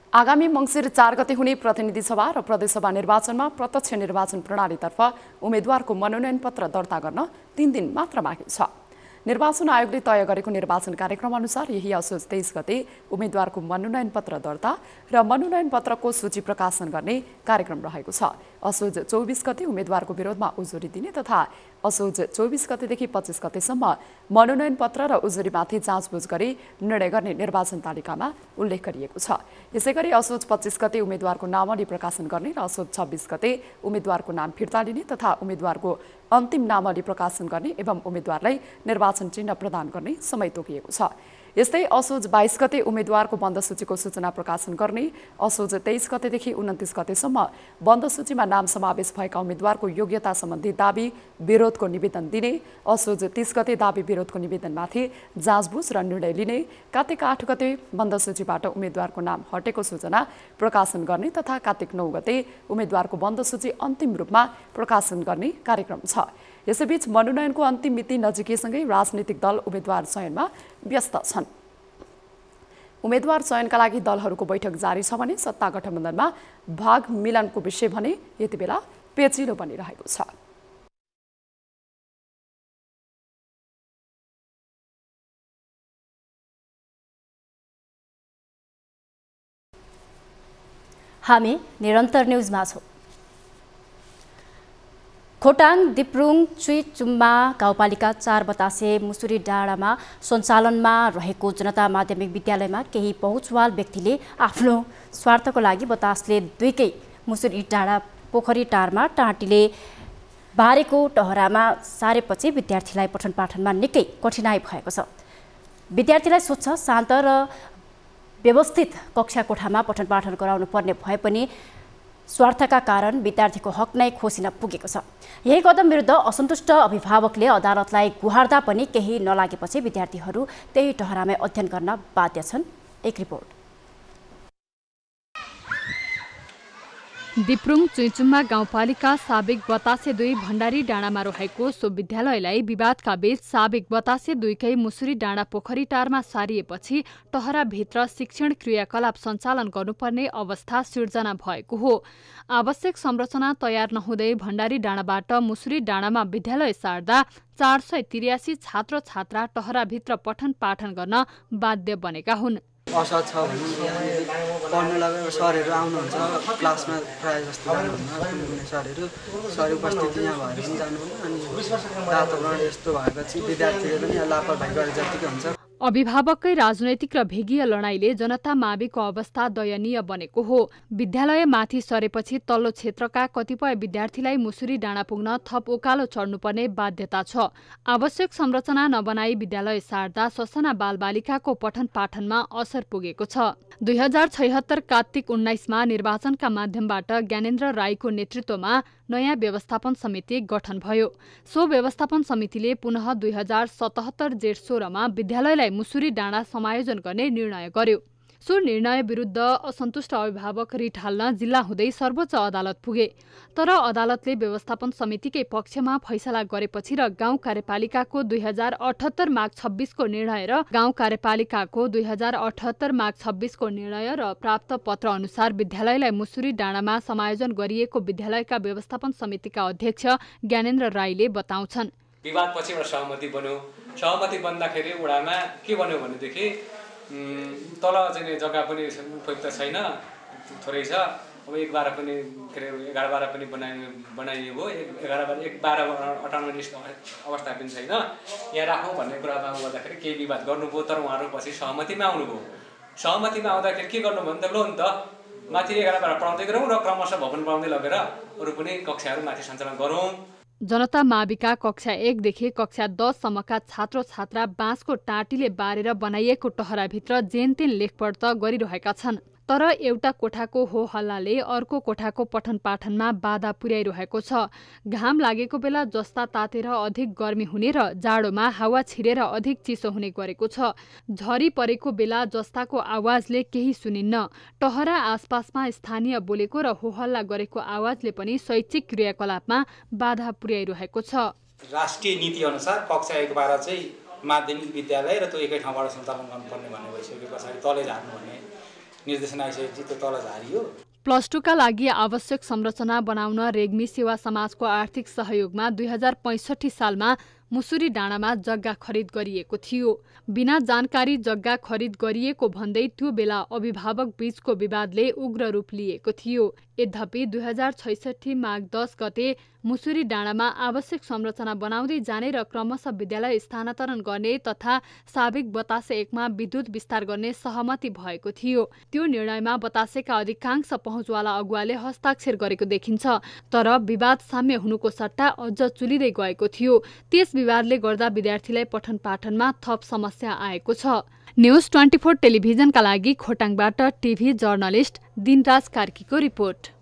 आगामी मङ्सिर 4 गते हुने प्रतिनिधि सभा र प्रदेश सभा निर्वाचनमा प्रत्यक्ष निर्वाचन प्रणालीतर्फ उम्मेद्वारको मनोनयन पत्र दर्ता गर्न 3 दिन मात्र बाँकी छ। निर्वाचन आयोगले तय गरेको निर्वाचन कार्यक्रम अनुसार यही असोज 23 गते उम्मेद्वारको मनोनयन पत्र दर्ता र मनोनयन पत्रको सूची प्रकाशन गर्ने कार्यक्रम रहेको छ। असोज 24 गते उम्मेद्वारको विरोधमा उजुरी दिने तथा असोज 24 गतेदेखि 25 गतेसम्म मनोनयन पत्र र उजुरीमाथि जाँचबुझ गरी निर्णय गर्ने निर्वाचन तालिकामा उल्लेख गरिएको छ। यसैगरी असोज 25 गते उम्मेद्वारको नामावली प्रकाशन गर्ने र असोज 26 गते उम्मेद्वारको नाम फिर्ता लिने तथा उम्मेद्वारको अन्तिम नामावली प्रकाशन गर्ने एवं उम्मेद्वारलाई निर्वाचन चिन्ह प्रदान गर्ने समय तोकिएको छ। यस्तै असोज 22 गते उम्मेद्वारको बन्द सूचीको सूचना प्रकाशन गर्ने, असोज 23 गतेदेखि 29 गतेसम्म बन्द सूचीमा नाम समावेश भएका उम्मेद्वारको योग्यता सम्बन्धी दाबी विरोधको निवेदन दिने, असोज 30 गते दाबी विरोधको निवेदनमाथि जाँचबुझ र निर्णय लिने, कार्तिक 8 गते बन्द सूचीबाट उम्मेद्वारको नाम हटेको सूचना प्रकाशन गर्ने तथा कार्तिक 9 गते उम्मेद्वारको बन्द सूची अन्तिम रूपमा प्रकाशन गर्ने कार्यक्रम छ। यसैबीच मनोनयनको अन्तिम मिति नजिकैसँगै राजनीतिक दल उम्मेद्वार चयनमा व्यस्त छन्। उम्मेद्वार चयनका लागि दलहरूको बैठक जारी छ भने सत्ता गठबन्धनमा भाग मिलनको विषय भने यति बेला पेचिलो बनिरहेको छ। हामी निरन्तर न्युजमा छौँ। खोटाङ दिप्रुङ चुइचुम्मा गाउँपालिका 4 बतासे मुसुरी डाँडामा सञ्चालनमा रहेको जनता माध्यमिक विद्यालयमा केही पहुँचवाल व्यक्तिले आफ्नो स्वार्थको लागि बतासले दुईकै मुसुरी डाँडा पोखरी टारमा टाँटीले बारेको टहरामा सारेपछि विद्यार्थीलाई पठन पाठनमा निकै कठिनाई भएको छ। विद्यार्थीलाई स्वच्छ शान्त र व्यवस्थित कक्षा कोठामा पठन पाठन गराउनु पर्ने भए पनि स्वार्थका कारण विद्यार्थीको हक नै खोसिन पुगेको छ। यही कदम विरुद्ध असन्तुष्ट अभिभावकले अदालतलाई गुहार्दा पनि केही नलागेपछि विद्यार्थीहरू त्यही टहरामै अध्ययन गर्न बाध्य छन्। एक रिपोर्ट। दिप्रुङ चुइचुम्मा गाउँपालिका साबिक बतासे 2 भण्डारी डाँडामा रहेको सो विद्यालयलाई विवादका बीच साबिक बतासे 2कै मुसुरी डाँडा पोखरी टारमा सारिएपछि टहराभित्र शिक्षण क्रियाकलाप सञ्चालन गर्नुपर्ने अवस्था सिर्जना भएको हो। आवश्यक संरचना तयार नहुँदै भण्डारी डाँडाबाट मुसुरी डाँडामा विद्यालय सार्दा 483 छात्र छात्रा टहराभित्र पठन पाठन गर्न बाध्य बनेका हुन्। असहज छ भने पढ्नुलाई सरहरू आउनुहुन्छ, क्लासमा प्रायः जस्तो जानुहुन्न सरहरू, सर उपस्थिति यहाँ भएर पनि जानुहुन्न। अनि वातावरण यस्तो भएपछि विद्यार्थीहरू पनि लापरवाही गरे जतिकै हुन्छ। अभिभावककै राजनैतिक र भेगीय लडाईँले जनता माविको अवस्था दयनीय बनेको हो। विद्यालय माथि सरेपछि तल्लो क्षेत्रका कतिपय विद्यार्थीलाई मुसुरी डाँडा पुग्न थप उकालो चढ्नुपर्ने बाध्यता छ। आवश्यक संरचना नबनाई विद्यालय सार्दा ससाना बालबालिकाको पठन पाठनमा असर पुगेको छ। 2076 कार्तिक 19मा निर्वाचनका माध्यमबाट ज्ञानेन्द्र राईको नेतृत्वमा नयाँ व्यवस्थापन समिति गठन भयो। सो व्यवस्थापन समितिले पुनः 2077 जेठ 16मा विद्यालयलाई मुसुरी डाँडा समायोजन गर्ने निर्णय गर्यो। सो निर्णय विरुद्ध असन्तुष्ट अभिभावक रिट हाल्न जिल्ला हुँदै सर्वोच्च अदालत पुगे। तर अदालतले व्यवस्थापन समितिकै पक्षमा फैसला गरेपछि र गाउँ कार्यपालिकाको 2078 माघ 26 को निर्णय र गाउँ कार्यपालिकाको 2078 माघ 26 को निर्णय र प्राप्त पत्र अनुसार विद्यालयलाई मुसुरी डाँडामा समायोजन गरिएको विद्यालयका व्यवस्थापन समितिका अध्यक्ष ज्ञानेन्द्र राईले बताउँछन्। विवादपछि एउटा सहमति बन्यो। सहमति बन्दाखेरि वडामा के बन्यो भनेदेखि तल चाहिँ जग्गा पनि उपयुक्त छैन, थोरै छ। अब 1-12 पनि के अरे 11-12 पनि बनाइयो हो। 11-12 अटोनोमस अवस्था पनि छैन, यहाँ राखौँ भन्ने कुरामा गर्दाखेरि केही विवाद गर्नुभयो। तर उहाँहरू पछि सहमतिमा आउनुभयो। सहमतिमा आउँदाखेरि के गर्नु भने त लो नि त माथि 11-12 पढाउँदै गरौँ र क्रमशः भवन बनाउँदै लगेर अरू पनि कक्षाहरू माथि सञ्चालन गरौँ। जनता माविका कक्षा 1 देखि कक्षा 10 सम्मका छात्र छात्रा बाँसको टाँटीले बारेर बनाइएको टहराभित्र जेनतेन लेखपढ त गरिरहेका छन्। तर एउटा कोठाको हो हल्लाले अर्को कोठाको पठन पाठनमा बाधा पुर्याइरहेको छ। घाम लागेको बेला जस्ता तातेर अधिक गर्मी हुने र जाडोमा हावा छिरेर अधिक चिसो हुने गरेको छ। झरी परेको बेला जस्ताको आवाजले केही सुनिन्न। टहरा आसपासमा स्थानीय बोलेको र हो हल्ला गरेको आवाजले पनि शैक्षिक क्रियाकलापमा बाधा पुर्याइरहेको छ। राष्ट्रिय नीति अनुसार कक्षा 1-12 चाहिँ माध्यमिक विद्यालय र त्यो एकै ठाउँबाट सञ्चालन गर्नुपर्ने भन्ने भइसके पछाडि तलै झार्नु भन्ने निर्देशन आइसकेपछि त्यो तल झारियो। +2 का लागि आवश्यक संरचना बनाउन रेग्मी सेवा समाजको आर्थिक सहयोगमा 2065 सालमा मुसुरी डाँडामा जग्गा खरिद गरिएको थियो। बिना जानकारी जग्गा खरिद गरिएको भन्दै त्यो बेला अभिभावक बीचको विवादले उग्र रूप लिएको थियो। यद्यपि 2066 माघ 10 गते मुसुरी डाँडामा आवश्यक संरचना बनाउँदै जाने र क्रमशः विद्यालय स्थानान्तरण गर्ने तथा साबिक बतासे 1 मा विद्युत विस्तार गर्ने सहमति भएको थियो। त्यो निर्णयमा बतासेका अधिकांश पहुँचवाला अगुवाले हस्ताक्षर गरेको देखिन्छ, तर विवाद साम्य हुनुको सट्टा अझ चुलिँदै गएको थियो। त्यस विवादले गर्दा विद्यार्थीलाई पठन पाठनमा थप समस्या आएको छ। न्युज 24 टेलिभिजनका लागि खोटाङबाट टिभी जर्नलिस्ट दिनराज कार्कीको रिपोर्ट।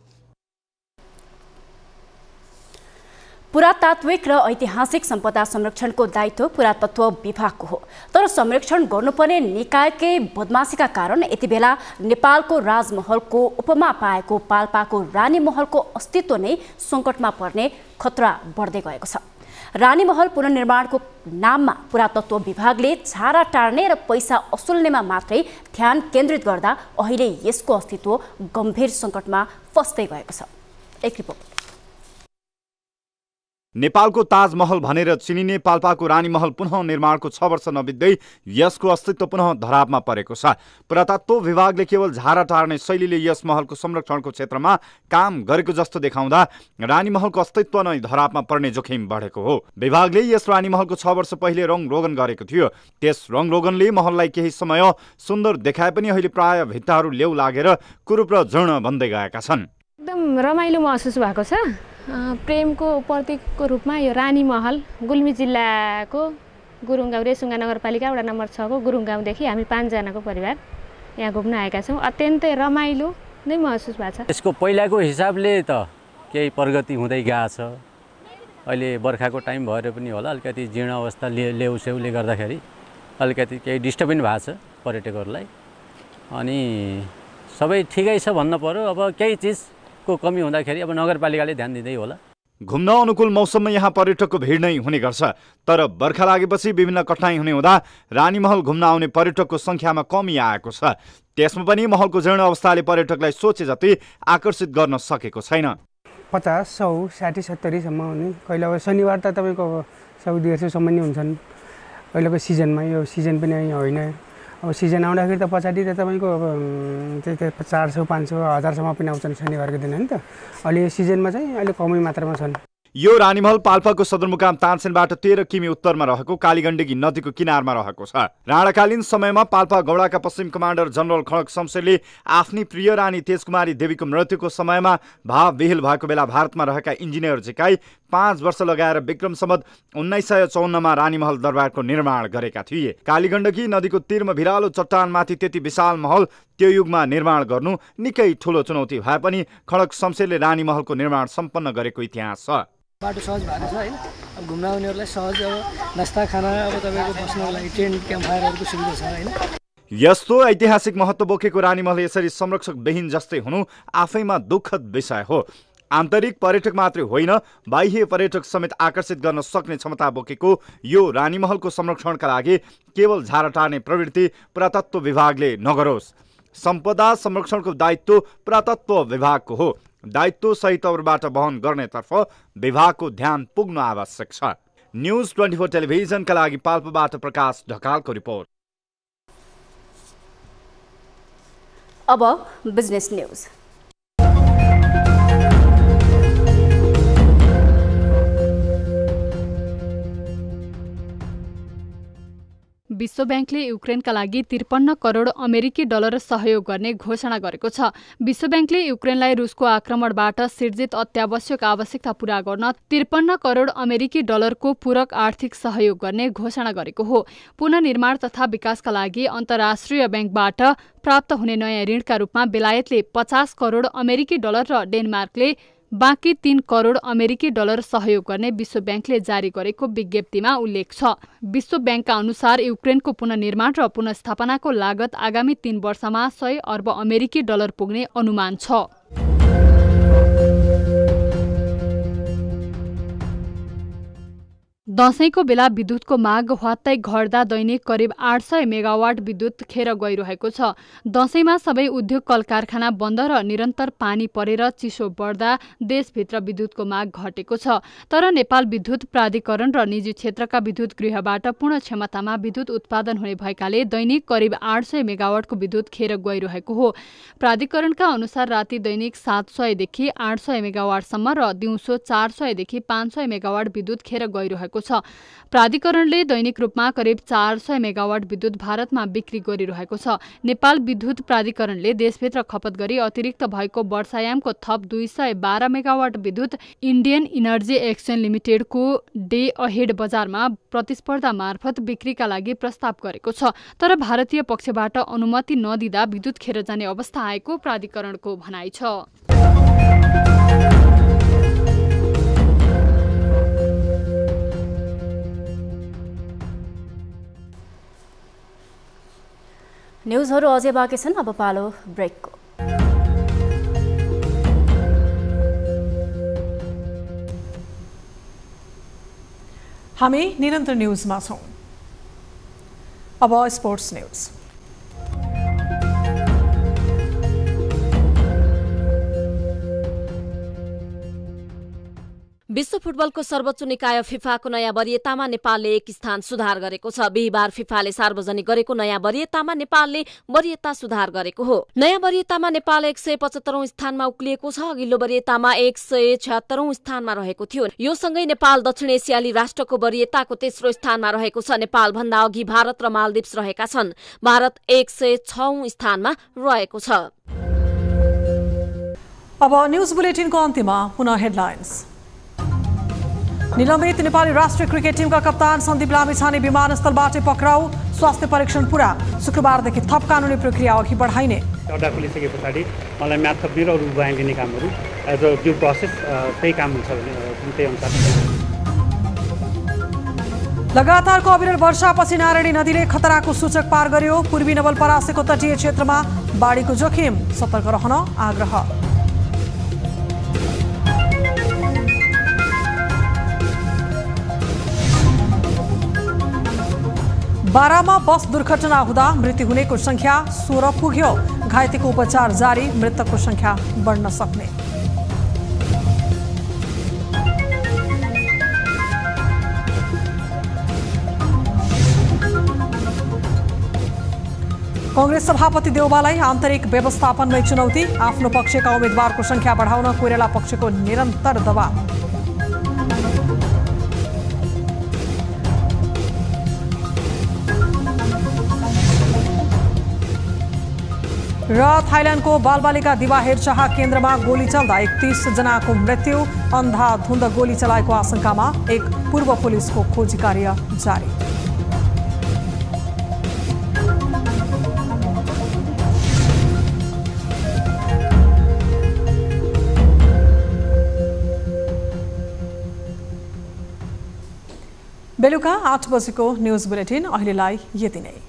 पुरातात्विक र ऐतिहासिक सम्पदा संरक्षणको दायित्व पुरातत्व विभागको हो, तर संरक्षण गर्नुपर्ने निकायकै बदमासीका कारण यति बेला नेपालको राजमहलको उपमा पाएको पाल्पाको रानी महलको अस्तित्व नै सङ्कटमा पर्ने खतरा बढ्दै गएको छ। रानी महल पुनर्निर्माणको नाममा पुरातत्व विभागले छारा टार्ने र पैसा असुल्नेमा मात्रै ध्यान केन्द्रित गर्दा अहिले यसको अस्तित्व गम्भीर सङ्कटमा फस्दै गएको छ। एक रिपोर्ट। नेपालको ताजमहल भनेर चिनिने पाल्पाको रानी महल पुनः निर्माणको 6 वर्ष नबित्दै यसको अस्तित्व पुनः धरापमा परेको छ। पुरातत्व विभागले केवल झारा टार्ने शैलीले यस महलको संरक्षणको क्षेत्रमा काम गरेको जस्तो देखाउँदा रानी महलको अस्तित्व नै धरापमा पर्ने जोखिम बढेको हो। विभागले यस रानी महलको 6 वर्ष पहिले रङरोगन गरेको थियो। त्यस रङरोगनले महललाई केही समय सुन्दर देखाए पनि अहिले प्राय भित्ताहरू लेउ लागेर कुरूप र जीर्ण बन्दै गएका छन्। एकदम रमाइलो महसुस भएको छ। प्रेमको प्रतीकको रूपमा यो रानी महल गुल्मी जिल्लाको गुरुङ गाउँ रेसुङ्गा नगरपालिका वडा नम्बर 6 को गुरुङ गाउँदेखि हामी 5 जनाको परिवार यहाँ घुम्न आएका छौँ। अत्यन्तै रमाइलो नै महसुस भएको छ। यसको पहिलाको हिसाबले त केही प्रगति हुँदै गएको छ। अहिले बर्खाको टाइम भएर पनि होला अलिकति जीर्ण अवस्था लेउसेउले गर्दाखेरि अलिकति केही डिस्टर्ब पनि भएको छ पर्यटकहरूलाई। अनि सबै ठिकै छ भन्न पर्यो। अब केही चिज को कमी हुँदाखेरि अब नगरपालिकाले ध्यान दिँदै होला। घुम्न अनुकूल मौसममा यहाँ पर्यटकको भिड नै हुने गर्छ, तर बर्खा लागेपछि विभिन्न कठिनाइ हुने हुँदा रानी महल घुम्न आउने पर्यटकको संख्यामा कमी आएको छ। त्यसमा पनि महलको जीर्ण अवस्थाले पर्यटकलाई सोचे जति आकर्षित गर्न सकेको छैन। 50, 100, 60, 70 सम्म हुने। कहिले अब शनिबार त तपाईँको 100-150 सम्म नै हुन्छन् अहिलेको सिजनमा। यो सिजन पनि होइन। अब सिजन आउँदाखेरि त पछाडि त तपाईँको अब त्यही 400, 500, 1000सम्म पनि आउँछन् शनिबारको दिन, होइन त। अहिले यो सिजनमा चाहिँ अहिले कमै मात्रामा छन्। यो रानीमहल पाल्पाको सदरमुकाम तानसेनबाट 13 किमी उत्तरमा रहेको कालीगण्डकी नदीको किनारमा रहेको छ। राणाकालीन समयमा पाल्पा गौडाका पश्चिम कमान्डर जनरल खड्ग शमशेरले आफ्नी प्रिय रानी तेजकुमारी देवीको मृत्युको समयमा भाव विहिल भएको बेला भारतमा रहेका इन्जिनियर झिकाई 5 वर्ष लगाएर विक्रम सम्वत 1954 मा रानीमहल दरबारको निर्माण गरेका थिए। कालीगण्डकी नदीको तीरमा भिरालो चट्टानमाथि त्यति विशाल महल त्यो युगमा निर्माण गर्नु निकै ठुलो चुनौती भए पनि खड्ग शमशेरले रानीमहलको निर्माण सम्पन्न गरेको इतिहास छ। बाटो सहज भएको छ हैन। अब घुम्न आउनेहरूलाई सहज अब नास्ता खाना अब तपाईको बस्नको लागि टेन्ट क्याम्पफायरहरुको सुविधा छ हैन। यस्तो ऐतिहासिक महत्त्व बोकेको रानीमहल यसरी संरक्षक विहीन जस्तै हुनु आफैमा दुःखद विषय हो। आन्तरिक पर्यटक मात्रै होइन, बाह्य पर्यटक समेत आकर्षित गर्न सक्ने क्षमता बोकेको यो रानीमहलको संरक्षणका लागि केवल झारा टार्ने प्रवृत्ति पुरातत्व विभागले नगरोस्। सम्पदा संरक्षणको दायित्व पुरातत्व विभागको हो। दायित्व सही तौरबाट वहन गर्नेतर्फ विभागको ध्यान पुग्नु आवश्यक छ। न्युज 24 टेलिभिजनका लागि पाल्पाबाट प्रकाश ढकालको रिपोर्ट। अब बिजनेस न्युज। विश्व ब्याङ्कले युक्रेनका लागि 53 करोड अमेरिकी डलर सहयोग गर्ने घोषणा गरेको छ। विश्व ब्याङ्कले युक्रेनलाई रुसको आक्रमणबाट सिर्जित अत्यावश्यक आवश्यकता पूरा गर्न 53 करोड अमेरिकी डलरको पूरक आर्थिक सहयोग गर्ने घोषणा गरेको हो। पुनर्निर्माण तथा विकासका लागि अन्तर्राष्ट्रिय ब्याङ्कबाट प्राप्त हुने नयाँ ऋणका रूपमा बेलायतले 50 करोड अमेरिकी डलर र डेनमार्कले बाँकी 3 करोड अमेरिकी डलर सहयोग गर्ने विश्व ब्याङ्कले जारी गरेको विज्ञप्तिमा उल्लेख छ। विश्व ब्याङ्कका अनुसार युक्रेनको पुनर्निर्माण र पुनर्स्थापनाको लागत आगामी 3 वर्षमा 100 अर्ब अमेरिकी डलर पुग्ने अनुमान छ। दशैंको बेला विद्युतको माग हवात्तै घट्दा दैनिक करिब 800 मेगावाट विद्युत खेर गइरहेको छ। दशैंमा सबै उद्योग कल कारखाना बन्द र निरन्तर पानी परेर चिसो बढ्दा देशभित्र विद्युतको माग घटेको छ। तर नेपाल विद्युत प्राधिकरण र निजी क्षेत्रका विद्युत गृहबाट पूर्ण क्षमतामा विद्युत उत्पादन हुने भएकाले दैनिक करिब 800 मेगावाटको विद्युत खेर गइरहेको हो। प्राधिकरणका अनुसार राति दैनिक 700 देखि 800 मेगावाटसम्म र दिउँसो 400 देखि 500 मेगावाट विद्युत खेर गइरहेको छ। प्राधिकरणले दैनिक रूपमा करिब 400 मेगावाट विद्युत भारतमा बिक्री गरिरहेको छ। नेपाल विद्युत प्राधिकरणले देशभित्र खपत गरी अतिरिक्त भएको वर्षायामको थप 212 मेगावाट विद्युत इन्डियन इनर्जी एक्सचेन्ज लिमिटेडको डे अहेड बजारमा प्रतिस्पर्धा मार्फत बिक्रीका लागि प्रस्ताव गरेको छ। तर भारतीय पक्षबाट अनुमति नदिँदा विद्युत खेर जाने अवस्था आएको प्राधिकरणको भनाइ छ। न्युजहरू अझै बाँकी छन्, अब पालो ब्रेकको। हामी निरन्तर न्युजमा छौं। अब स्पोर्ट्स न्युज। विश्व फुटबलको सर्वोच्च निकाय फिफाको नयाँ वरियतामा नेपालले एक स्थान सुधार गरेको छ। बिहीबार फिफाले सार्वजनिक गरेको नयाँ वरियतामा नेपालले वरियता सुधार गरेको हो। नयाँ वरियतामा नेपाल 175औं स्थानमा उक्लिएको छ। अघिल्लो वरियतामा 176औं स्थानमा रहेको थियो। यो सँगै नेपाल दक्षिण एसियाली राष्ट्रको वरियताको तेस्रो स्थानमा रहेको छ। नेपाल भन्दा अघि भारत र मालदिप्स रहेका छन्। भारत 106औं स्थानमा रहेको छ। अब न्युज बुलेटिनको अन्त्यमा पुनः हेडलाइन्स। निलम्बित नेपाली राष्ट्रिय क्रिकेट टिमका कप्तान सन्दीप लामिछाने विमानस्थलबाटै पक्राउ, स्वास्थ्य परीक्षण पूरा। शुक्रबारदेखि थप कानुनी प्रक्रिया अघि बढाइने। अड्डा खुलिसके पछाडि मलाई म्याथ थप्ने र अरू बयान लिने कामहरू एज अ ड्यू प्रोसेस त्यही काम हुन्छ भने त्यही अनुसार। लगातारको अविरल वर्षापछि नारायणी नदीले खतराको सूचक पार गर्यो। पूर्वी नवलपरासीको तटीय क्षेत्रमा बाढीको जोखिम, सतर्क रहन आग्रह। बारामा बस दुर्घटना हुँदा मृत्यु हुनेको संख्या 16 पुग्यो। घाइतेको उपचार जारी, मृतकको संख्या बढ्न सक्ने। कांग्रेस सभापति देउबालाई आन्तरिक व्यवस्थापनमै चुनौती, आफ्नो पक्षका उम्मेदवारको संख्या बढाउन कोइराला पक्षको निरन्तर दबाव। र थाइल्यान्डको बालबालिका दिवा हेरचाह केन्द्रमा गोली चल्दा 31 जनाको मृत्यु। अन्धाधुन्द गोली चलाएको आशंकामा एक पूर्व पुलिसको खोजी कार्य जारी। बेलुका 8 बजेको न्युज बुलेटिन अहिलेलाई यति नै।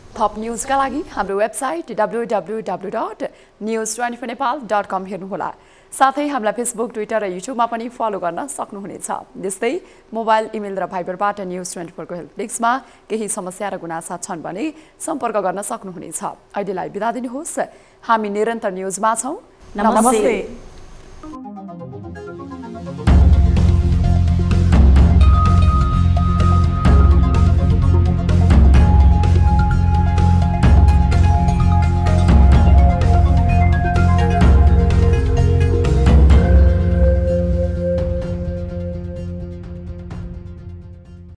थप न्युजका लागि हाम्रो वेबसाइट www.news24nepal.com हेर्नुहोला। साथै हामीलाई फेसबुक, ट्विटर र युट्युबमा पनि फलो गर्न सक्नुहुनेछ। त्यस्तै मोबाइल, इमेल र भाइबरबाट न्युज24 को हेल्प डेस्कमा केही समस्या र गुनासा छन् भने सम्पर्क गर्न सक्नुहुनेछ। अहिलेलाई बिदा दिनुहोस्। हामी निरन्तर न्युजमा छौं। नमस्ते।